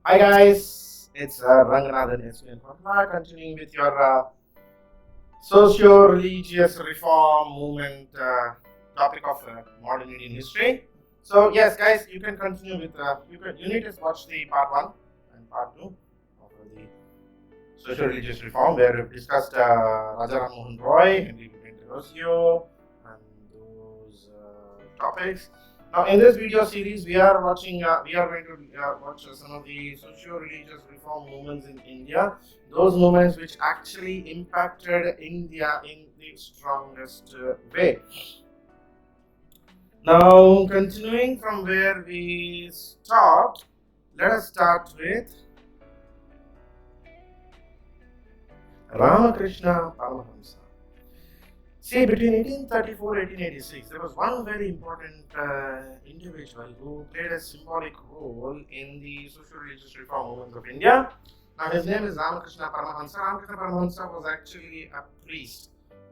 Hi guys, it's Ranganathan in Kondala, continuing with your socio-religious reform movement topic of modern Indian history. So yes, guys, you can continue with you need to watch the part 1 and part 2 of the socio-religious reform, where we've discussed Raja Ram Mohan Roy, Henry Socio, and those topics. Now, in this video series, we are going to watch some of the socio-religious reform movements in India, those movements which actually impacted India in the strongest way. Now, continuing from where we stopped, let us start with Ramakrishna Paramahamsa. See, between 1834 and 1886, there was one very important individual who played a symbolic role in the socio-religious reform movements of India. Now, his name is Ramakrishna Paramahamsa. Ramakrishna Paramahamsa was actually a priest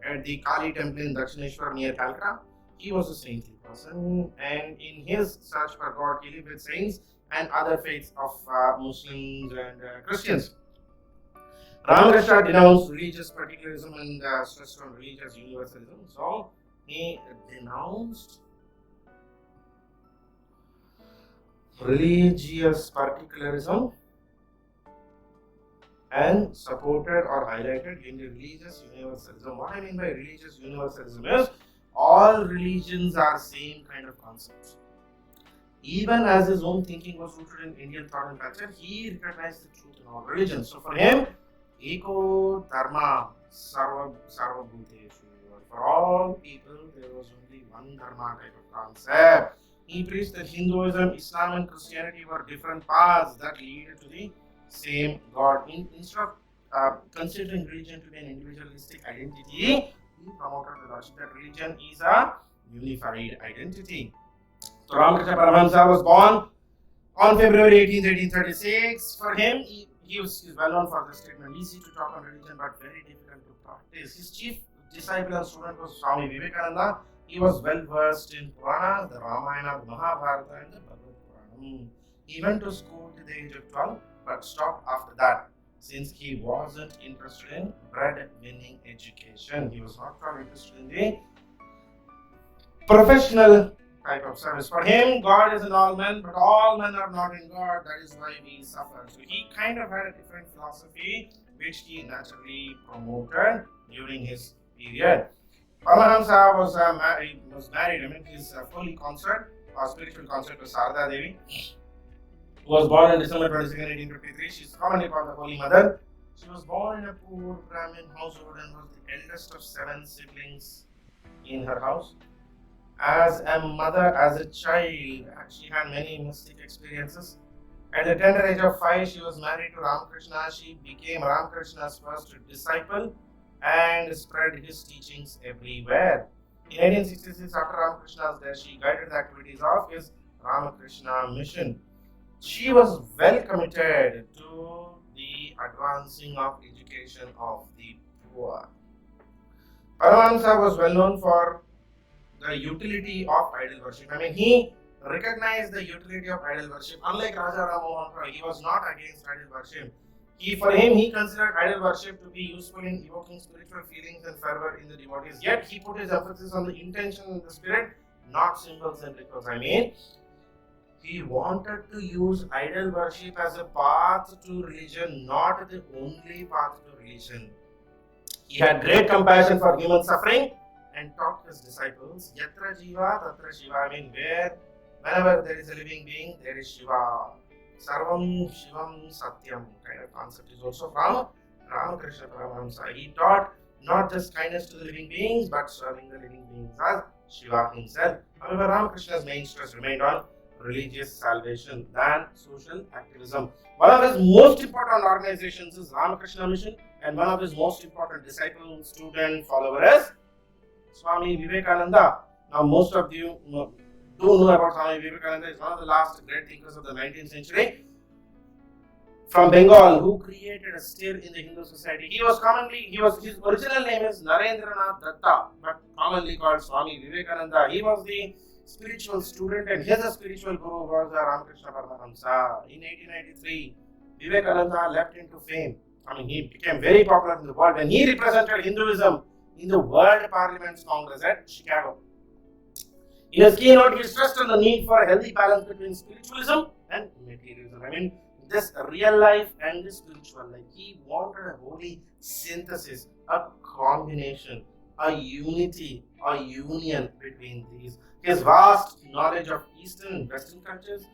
at the Kali temple in Dakshineshwar near Calcutta. He was a saintly person, and in his search for God, he lived with saints and other faiths of Muslims and Christians. Ramakrishna denounced religious particularism and stressed on religious universalism. So he denounced religious particularism and supported or highlighted in the religious universalism. What I mean by religious universalism is all religions are same kind of concepts. Even as his own thinking was rooted in Indian thought and culture, he recognized the truth in all religions. So for him, Eko Dharma Sarva Bhuteshu. For all people, there was only one Dharma type of concept. He preached that Hinduism, Islam, and Christianity were different paths that lead to the same God. Instead of considering religion to be an individualistic identity, he promoted the logic that religion is a unified identity. So Ramakrishna Paramahamsa was born on February 18, 1836. For him, he was well known for the statement, easy to talk on religion but very difficult to practice. His chief disciple and student was Swami Vivekananda. He was well versed in Puranas, the Ramayana, the Mahabharata, and the Bhagavad Puranam. He went to school to the age of 12 but stopped after that, since he wasn't interested in bread-winning education. He was not interested in the professional type of service. For him, God is in all men, but all men are not in God. That is why we suffer. So he kind of had a different philosophy, which he naturally promoted during his period. Paramahamsa was married. I mean, his holy consort or spiritual consort was Sarada Devi, who was born on December 22nd, 1853. She is commonly called the Holy Mother. She was born in a poor Brahmin household and was the eldest of 7 siblings in her house. As a mother, as a child, she had many mystic experiences. At the tender age of 5, she was married to Ramakrishna. She became Ramakrishna's first disciple and spread his teachings everywhere. In 1866, after Ramakrishna's death, she guided the activities of his Ramakrishna Mission. She was well committed to the advancing of education of the poor. Paramahamsa was well known for the utility of idol worship. I mean, he recognized the utility of idol worship. Unlike Raja Ram Mohan Roy, he was not against idol worship. For him, he considered idol worship to be useful in evoking spiritual feelings and fervor in the devotees. Yet, he put his emphasis on the intention and the spirit, not symbols and rituals. I mean, he wanted to use idol worship as a path to religion, not the only path to religion. He had great compassion for human suffering and taught his disciples, Yatra Jiva, Tatra Shiva. I mean, whenever there is a living being, there is Shiva. Sarvam Shivam Satyam kind of concept is also from Ramakrishna Paramahamsa. He taught not just kindness to the living beings, but serving the living beings as Shiva himself. However, Ramakrishna's main stress remained on religious salvation than social activism. One of his most important organizations is Ramakrishna Mission, and one of his most important disciple, student, follower is Swami Vivekananda. Now, most of you do know about Swami Vivekananda. He's one of the last great thinkers of the 19th century from Bengal, who created a stir in the Hindu society. His original name is Narendranath Datta, but commonly called Swami Vivekananda. He was the spiritual student, and his spiritual guru was Ramakrishna Paramahamsa. In 1893, Vivekananda leapt into fame. He became very popular in the world when he represented Hinduism in the World Parliament's Congress at Chicago. In his keynote, he stressed on the need for a healthy balance between spiritualism and materialism. This real life and the spiritual. He wanted a holy synthesis, a combination, a unity, a union between these. His vast knowledge of Eastern and Western cultures,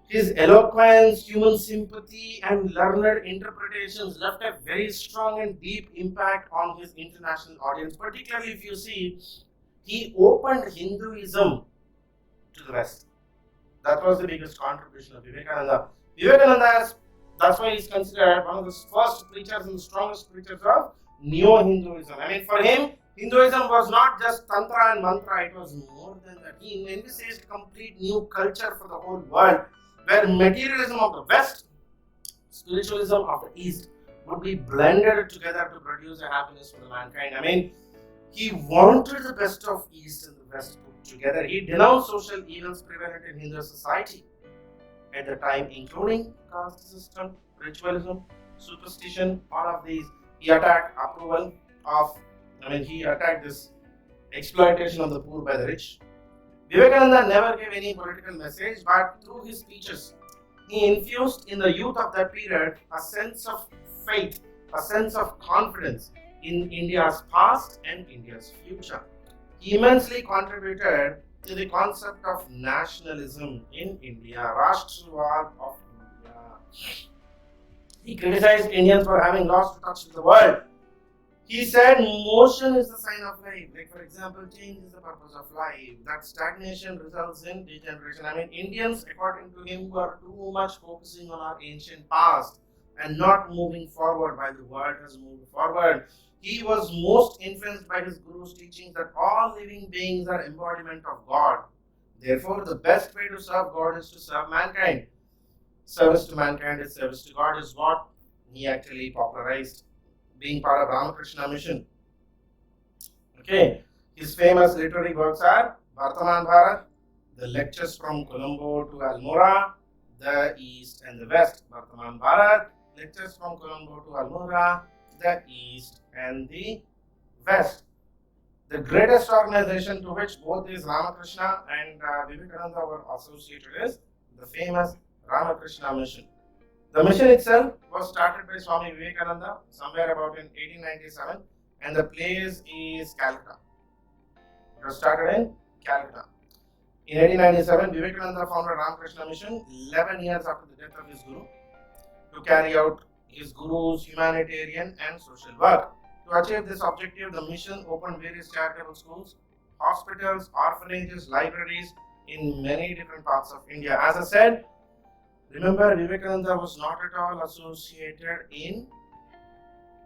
his eloquence, human sympathy, and learned interpretations left a very strong and deep impact on his international audience. Particularly if you see, he opened Hinduism to the West. That was the biggest contribution of Vivekananda. That's why he's considered one of the first preachers and the strongest preachers of Neo-Hinduism. For him, Hinduism was not just Tantra and Mantra, it was more than that. He envisaged a complete new culture for the whole world, where materialism of the West, spiritualism of the East would be blended together to produce a happiness for the mankind. He wanted the best of East and the West put together. He denounced social evils prevalent in Hindu society at the time, including caste system, ritualism, superstition, all of these. He attacked approval of, he attacked this exploitation of the poor by the rich. Vivekananda never gave any political message, but through his speeches, he infused in the youth of that period a sense of faith, a sense of confidence in India's past and India's future. He immensely contributed to the concept of nationalism in India, Rashtravad of India. He criticized Indians for having lost touch with the world. He said motion is the sign of life. For example, change is the purpose of life. That stagnation results in degeneration. Indians, according to him, were too much focusing on our ancient past and not moving forward while the world has moved forward. He was most influenced by his guru's teachings that all living beings are embodiment of God. Therefore, the best way to serve God is to serve mankind. Service to mankind is service to God is what he actually popularized, being part of Ramakrishna Mission. His famous literary works are Vartaman Bharat, the lectures from Colombo to Almora, the East and the West. Vartaman Bharat, lectures from Colombo to Almora, the East and the West. The greatest organization to which both these Ramakrishna and Vivekananda were associated is the famous Ramakrishna Mission. The mission itself was started by Swami Vivekananda somewhere about in 1897, and the place is Calcutta. It was started in Calcutta. In 1897, Vivekananda founded Ramakrishna Mission 11 years after the death of his guru to carry out his guru's humanitarian and social work. To achieve this objective, the mission opened various charitable schools, hospitals, orphanages, libraries in many different parts of India. As I said, remember, Vivekananda was not at all associated in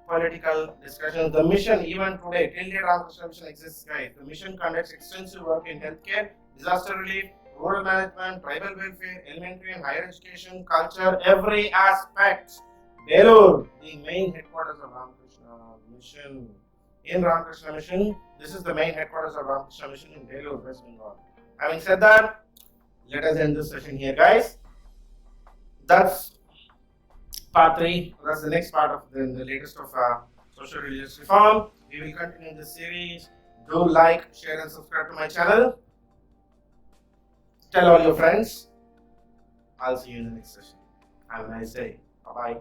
political discussions. The mission, even today, till the Ramakrishna Mission exists, guys. The mission conducts extensive work in healthcare, disaster relief, rural management, tribal welfare, elementary and higher education, culture, every aspect. Belur, the main headquarters of Ramakrishna Mission. In Ramakrishna Mission, this is the main headquarters of Ramakrishna Mission in Belur, West Bengal. Having said that, let us end this session here, guys. That's part 3. That's the next part of the latest of social religious reform. We will continue this series. Do like, share and subscribe to my channel. Tell all your friends. I'll see you in the next session. Have a nice day. Bye-bye.